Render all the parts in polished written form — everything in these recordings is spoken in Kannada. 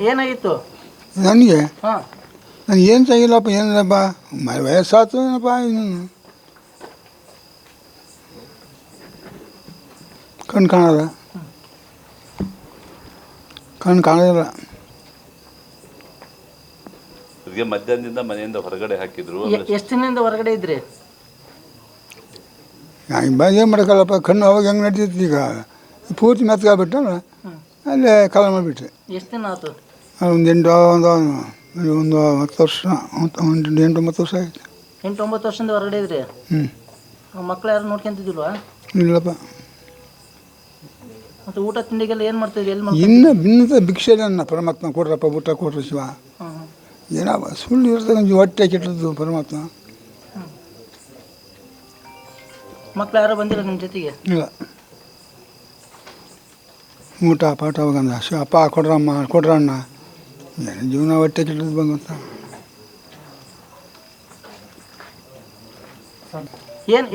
ಏನಾಗಿತ್ತು? ನನಗೆ ಹಾಂ. ನನಗೆ ಏನು चाहिಲ್ಲಪ್ಪ, ಏನಿಲ್ಲಪ್ಪ, ವಯಸ್ಸಾಯ್ತು ಏನಪ್ಪ, ಇನ್ನು ಕಣ್ಣು ಕಾಣಲ್ಲ, ಕಣ್ಣು ಕಾಣೋದಿಲ್ಲ. ಇದಕ್ಕೆ ಮಧ್ಯಾಹ್ನದಿಂದ ಮನೆಯಿಂದ ಹೊರಗಡೆ ಹಾಕಿದ್ರು. ಎಷ್ಟು ದಿನದಿಂದ ಹೊರಗಡೆ ಇದ್ರಿ? ಏನು ಮಾಡೋಕ್ಕಲ್ಲಪ್ಪ, ಕಣ್ಣು ಅವಾಗ ಹೆಂಗೆ ನಡೀತಿತ್ತು, ಈಗ ಪೂರ್ತಿ ಮೆತ್ಕಾಗ್ಬಿಟ್ಟಲ್ಲ, ಅಲ್ಲೇ ಕಾಲ ಮಾಡಿಬಿಟ್ರೆ. ಎಷ್ಟು ದಿನ ಆಯ್ತು? ಒಂದು 10 ವರ್ಷ, 8-9 ವರ್ಷ ಆಯಿತು. 8-9 ವರ್ಷದಿಂದ ಹೊರಗಡೆ ಇದ್ರಿ? ಮಕ್ಳು ಯಾರು ನೋಡ್ಕೊಂತಿದ್ದಿಲ್ವಾ? ಇಲ್ಲಪ್ಪ. ಮತ್ತು ಊಟ ತಿಂಡಿಗೆಲ್ಲ ಏನು ಮಾಡ್ತಿದ್ವಿ? ಎಲ್ಲಿ ಇನ್ನು ಭಿನ್ನತ ಭಿಕ್ಷೆ ನನ್ನ ಪರಮಾತ್ಮ ಕೊಡ್ರಪ್ಪ, ಊಟ ಕೊಡ್ರಿ ಶಿವ. ಏನಪ್ಪ ಸುಳ್ಳು ಇರ್ತಕ್ಕಂಥ ಹೊಟ್ಟೆ ಕೆಟ್ಟದ್ದು ಪರಮಾತ್ಮ. ಮಕ್ಳು ಯಾರೋ ಬಂದಿಲ್ಲ ನಿಮ್ಮ ಜೊತೆಗೆ? ಇಲ್ಲ. ಊಟ ಪಾಠ ಹೋಗಂದ ಅಪ್ಪ ಕೊಡ್ರಮ್ಮ ಕೊಡ್ರಣ್ಣ, ಏನು ಜೀವನ ಹೊಟ್ಟೆ ಕೆಟ್ಟದ್ದು ಬಂದಂತ.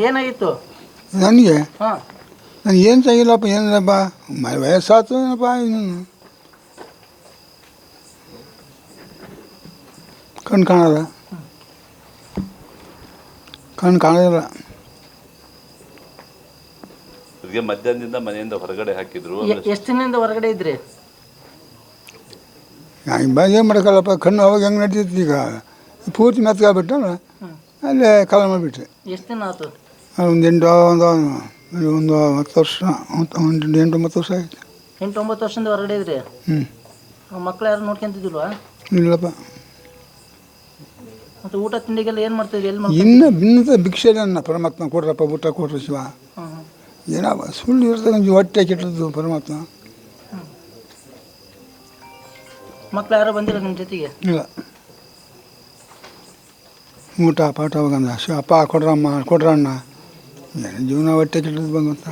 ಏನಾಗಿತ್ತು ನನಗೆ? ಹಾಂ. ನನಗೆ ಏನು चाहिಲ್ಲಪ್ಪ, ಏನಿಲ್ಲಪ್ಪ, ವಯಸ್ಸಾಯ್ತು ಏನಪ್ಪ, ಇನ್ನು ಕಣ್ಣು ಕಾಣಲ್ಲ, ಕಣ್ಣು ಕಾಣೋದಿಲ್ಲ. ಇದಕ್ಕೆ ಮಧ್ಯಾಹ್ನದಿಂದ ಮನೆಯಿಂದ ಹೊರಗಡೆ ಹಾಕಿದ್ರು. ಎಷ್ಟು ದಿನದಿಂದ ಹೊರಗಡೆ ಇದ್ರಿ? ಏನು ಮಾಡೋಕ್ಕಲ್ಲಪ್ಪ, ಕಣ್ಣು ಅವಾಗ ಹೆಂಗೆ ನಡೀತಿತ್ತು, ಈಗ ಪೂರ್ತಿ ಮೆತ್ಕಾಗ್ಬಿಟ್ಟಲ್ಲ, ಅಲ್ಲೇ ಕಾಲ ಮಾಡಿಬಿಟ್ರೆ. ಎಷ್ಟು ದಿನ ಆಯ್ತು? ಒಂದು 10 ವರ್ಷ, 8-9 ವರ್ಷ ಆಯಿತು. 8-9 ವರ್ಷದಿಂದ ಹೊರಗಡೆ ಇದ್ರಿ? ಮಕ್ಳು ಯಾರು ನೋಡ್ಕೊಂತಿದ್ದಿಲ್ವಾ? ಇಲ್ಲಪ್ಪ. ಮತ್ತು ಊಟ ತಿಂಡಿಗೆಲ್ಲ ಏನು ಮಾಡ್ತಿದ್ವಿ? ಎಲ್ಲಿ ಇನ್ನು ಭಿನ್ನತ ಭಿಕ್ಷೆ ನನ್ನ ಪರಮಾತ್ಮ ಕೊಡ್ರಪ್ಪ, ಊಟ ಕೊಡ್ರಿ ಶಿವ. ಏನಪ್ಪ ಸುಳ್ಳು ಇರ್ತಕ್ಕಂಥ ಹೊಟ್ಟೆ ಕೆಟ್ಟದ್ದು ಪರಮಾತ್ಮ. ಮಕ್ಳು ಯಾರೋ ಬಂದಿಲ್ಲ ನಿಮ್ಮ ಜೊತೆಗೆ? ಇಲ್ಲ. ಊಟ ಪಾಠ ಹೋಗಂದ ಅಪ್ಪ ಕೊಡ್ರಮ್ಮ ಕೊಡ್ರಣ್ಣ, ಏನು ಜೀವನ ಹೊಟ್ಟೆ ಕೆಟ್ಟದ್ದು ಬಂದಂತ.